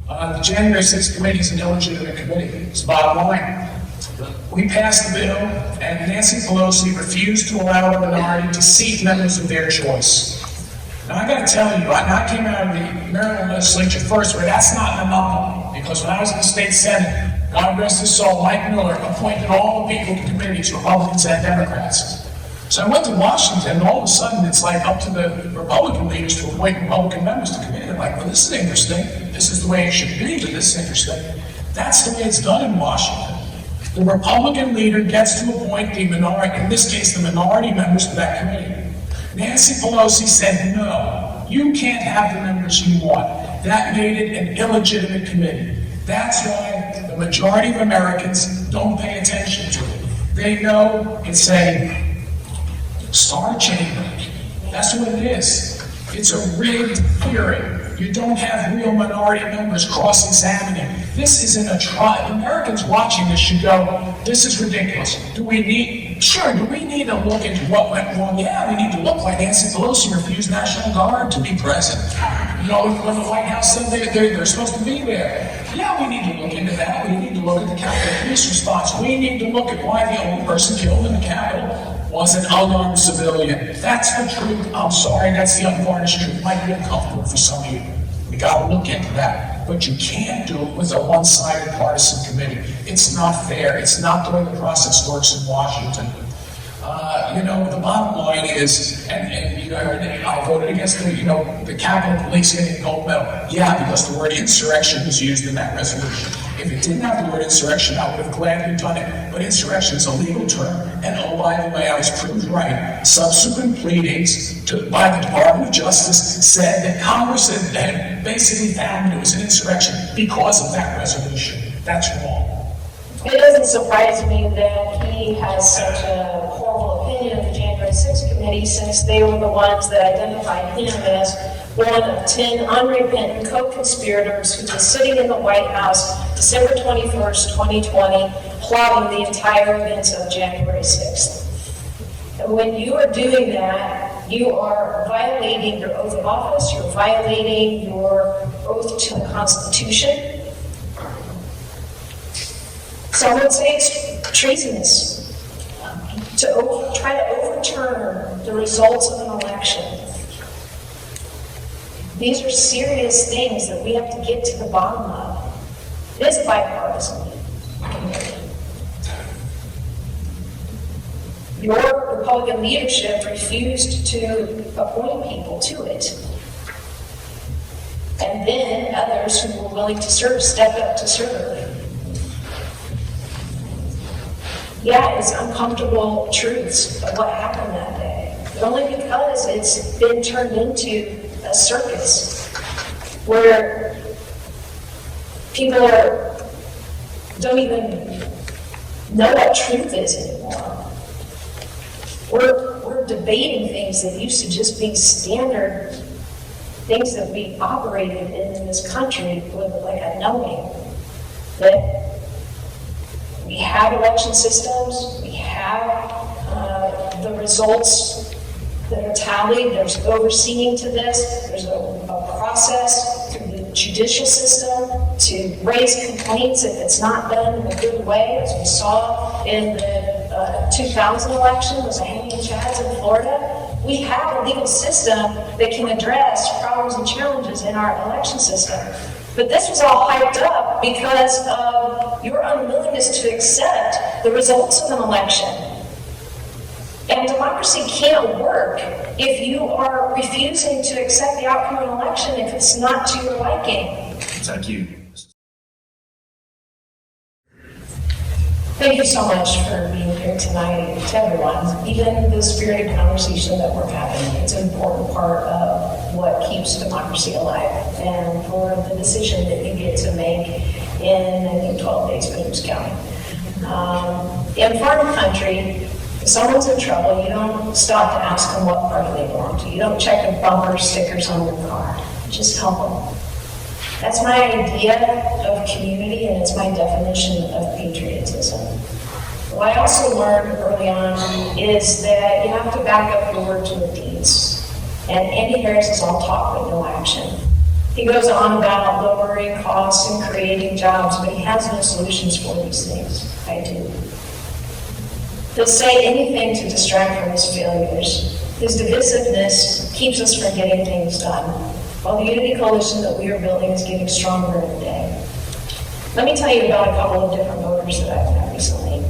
The January 6th committee is an illegitimate committee. It's the bottom line. We passed the bill, and Nancy Pelosi refused to allow the minority to seat members of their choice. Now, I got to tell you, I came out of the Maryland legislature first, but that's not an anomaly, because when I was in the state Senate, God rest his soul, Mike Miller appointed all the people to committees, Republicans and Democrats. So I went to Washington, and all of a sudden it's like up to the Republican leaders to appoint Republican members to committee. I'm like, well, this is interesting. This is the way it should be, but this is interesting. That's the way it's done in Washington. The Republican leader gets to appoint the minority, in this case, the minority members to that committee. Nancy Pelosi said, no, you can't have the members you want. That made it an illegitimate committee. That's why the majority of Americans don't pay attention to it. They know it's a star chamber. That's what it is. It's a rigged hearing. You don't have real minority members cross-examining. This isn't a trial. Americans watching this should go, this is ridiculous. Do we need to look into what went wrong? Yeah, we need to look like Nancy Pelosi refused National Guard to be present. You know, when the White House said they're supposed to be there. Yeah, we need to look into that. We need to look at the Capitol Police response. We need to look at why the only person killed in the Capitol was an unarmed civilian. That's the truth. I'm sorry, that's the unvarnished truth. Might be uncomfortable for some of you. We gotta look into that. But you can't do it with a one-sided partisan committee. It's not fair. It's not the way the process works in Washington. The bottom line is, and you heard it, I voted against the Capitol Police getting a gold medal. Yeah, because the word insurrection was used in that resolution. If it didn't have the word insurrection, I would have gladly done it. But insurrection is a legal term, and oh, by the way, I was proved right. Subsequent pleadings by the Department of Justice said that Congress had basically found it was an insurrection because of that resolution. That's wrong. It doesn't surprise me that he has such a horrible opinion of the January 6th committee, since they were the ones that identified him as one of 10 unrepentant co-conspirators who was sitting in the White House December 21st, 2020, plotting the entire events of January 6th. And when you are doing that, you are violating your oath of office, you're violating your oath to the Constitution. Some would say it's treasonous to try to overturn the results of an election. These are serious things that we have to get to the bottom of. It is bipartisan. Your Republican leadership refused to appoint people to it. And then others who were willing to serve stepped up to serve. Yeah, it's uncomfortable truths of what happened that day, but only because it's been turned into a circus where people don't even know what truth is anymore. We're debating things that used to just be standard things that we operated in this country with like a knowing that we have election systems, we have the results that are tallied, there's overseeing to this, there's a process through the judicial system to raise complaints if it's not done in a good way, as we saw in the 2000 election, was a hanging chads in Florida. We have a legal system that can address problems and challenges in our election system. But this was all hyped up because of your unwillingness to accept the results of an election. And democracy can't work if you are refusing to accept the outcome of an election if it's not to your liking. Thank you. Thank you so much for being here tonight, to everyone. Even the spirited conversation that we're having, it's an important part of what keeps democracy alive, and for the decision that you get to make in, I think, 12 days, but it was counting. In foreign country, if someone's in trouble, you don't stop to ask them what party they belong to. You don't check the bumper stickers on their car. Just help them. That's my idea of community, and it's my definition of patriotism. What I also learned early on is that you have to back up your words with deeds. And Andy Harris is all talk but no action. He goes on about lowering costs and creating jobs, but he has no solutions for these things. I do. He'll say anything to distract from his failures. His divisiveness keeps us from getting things done, while the unity coalition that we are building is getting stronger every day. Let me tell you about a couple of different voters that I've met recently.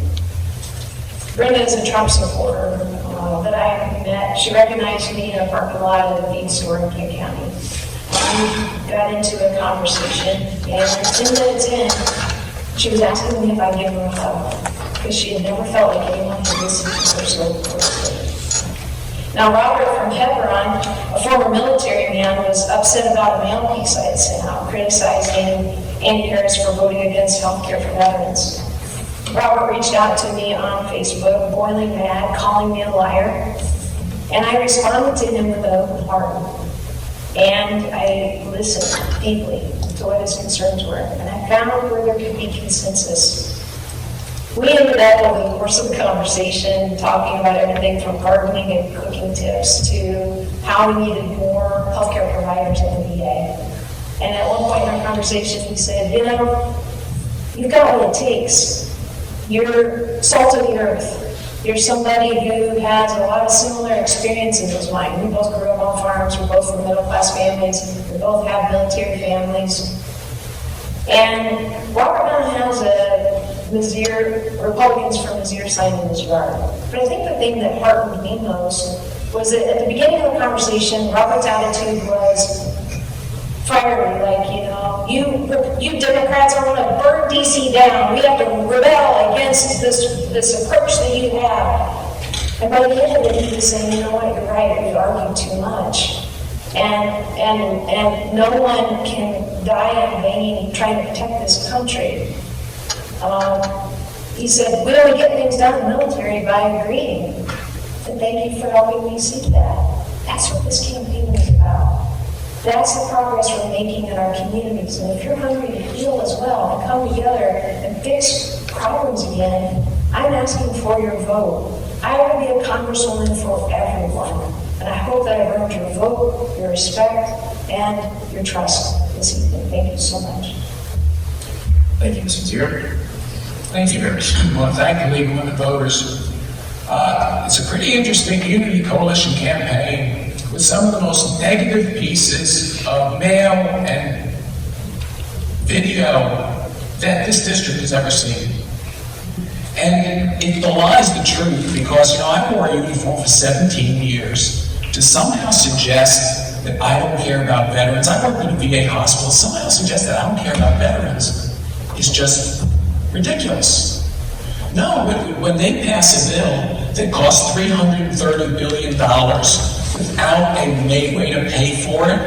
Brenda is a Trump supporter that I met. She recognized me in a parking lot at a feed store in King County. We got into a conversation, and 10 minutes in, she was asking me if I'd give her a hug, because she had never felt like anyone had listened to her so closely. Now, Robert from Hebron, a former military man, was upset about a mail piece I had sent out criticizing Andy Harris for voting against health care for veterans. Robert reached out to me on Facebook, boiling mad, calling me a liar, and I responded to him with an open heart. And I listened deeply to what his concerns were, and I found where there could be consensus. We ended up over the course of the conversation talking about everything from gardening and cooking tips to how we needed more healthcare providers in the VA. And at one point in our conversation, we said, you know, you've got what it takes. You're salt of the earth. You're somebody who has a lot of similar experiences as mine. We both grew up on farms. We're both from middle-class families. We both have military families. And Robert now has a Mizeur, Republicans from Mizeur signed in his yard. But I think the thing that heartened me most was that at the beginning of the conversation, Robert's attitude was fiery, like, you know, you Democrats are going to burn DC down. We have to rebel against this approach that you have. And by the end of it, he was saying, you know what, you're right, we argue too much. And no one can die in vain trying to protect this country. He said, we only get things done in the military by agreeing. And thank you for helping me see that. That's what this campaign is about. That's the progress we're making in our communities. And if you're hungry to heal as well and come together and fix problems again, I'm asking for your vote. I want to be a congresswoman for everyone. And I hope that I've earned your vote, your respect, and your trust this evening. Thank you so much. Thank you, Ms. Mizeur. Thank you, Harris. I want to thank the League of Women Voters. It's a pretty interesting Unity Coalition campaign with some of the most negative pieces of mail and video that this district has ever seen. And it belies the truth because, you know, I wore a uniform for 17 years. To somehow suggest that I don't care about veterans, I worked in a VA hospital, somehow suggest that I don't care about veterans is just ridiculous. No, when they pass a bill that costs $330 billion without a way to pay for it,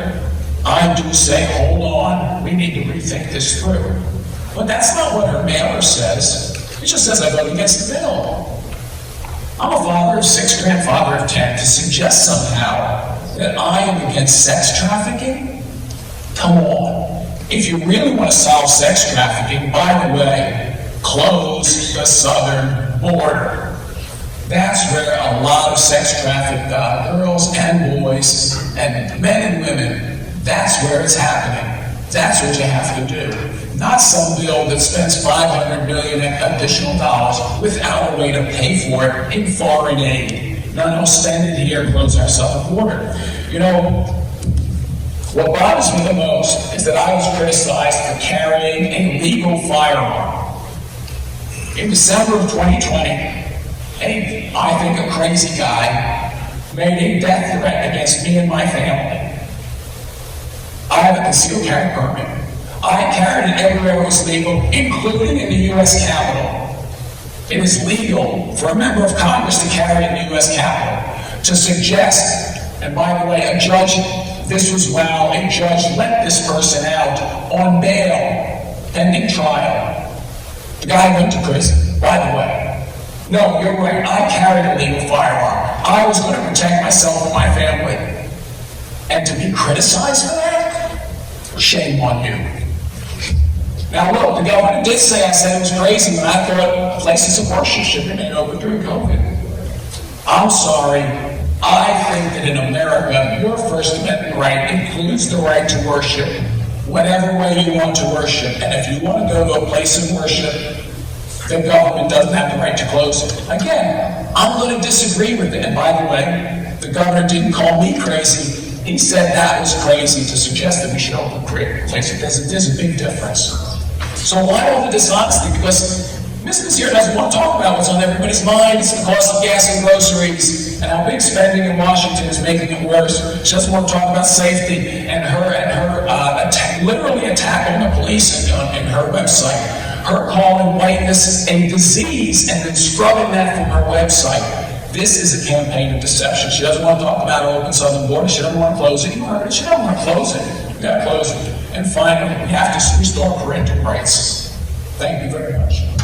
I do say, hold on, we need to rethink this through. But that's not what her mailer says. It just says I vote against the bill. I'm a father of 6, grandfather of 10. To suggest somehow that I am against sex trafficking? Come on. If you really want to solve sex trafficking, by the way, close the southern border. That's where a lot of sex trafficked girls and boys and men and women, that's where it's happening. That's what you have to do. Not some bill that spends $500 million additional dollars without a way to pay for it in foreign aid. No, spend it here, close our southern border. You know, what bothers me the most is that I was criticized for carrying a legal firearm. In December of 2020, I think a crazy guy made a death threat against me and my family. I have a concealed carry permit. I carried it everywhere it was legal, including in the U.S. Capitol. It is legal for a member of Congress to carry in the U.S. Capitol. To suggest, and by the way, a judge, this was while a judge let this person out on bail, pending trial. The guy went to prison, by the way. No, you're right, I carried a legal firearm. I was going to protect myself and my family. And to be criticized for that? Shame on you. Now look, the governor did say I said it was crazy when I thought places of worship should remain open during COVID. I'm sorry. I think that in America, your First Amendment right includes the right to worship whatever way you want to worship. And if you want to go to a place of worship, the government doesn't have the right to close it. Again, I'm going to disagree with it. And by the way, the governor didn't call me crazy. He said that was crazy to suggest that we should open places. There's a big difference. So why all the dishonesty? Because Ms. Mizeur doesn't want to talk about what's on everybody's mind. It's the cost of gas and groceries and how big spending in Washington is making it worse. She doesn't want to talk about safety and her literally attack on the police in her website. Her calling whiteness a disease and then scrubbing that from her website. This is a campaign of deception. She doesn't want to talk about an open southern border. She doesn't want to close it. You heard it. She doesn't want to close it. We've got to close it. And finally, we have to restore parental rights. Thank you very much.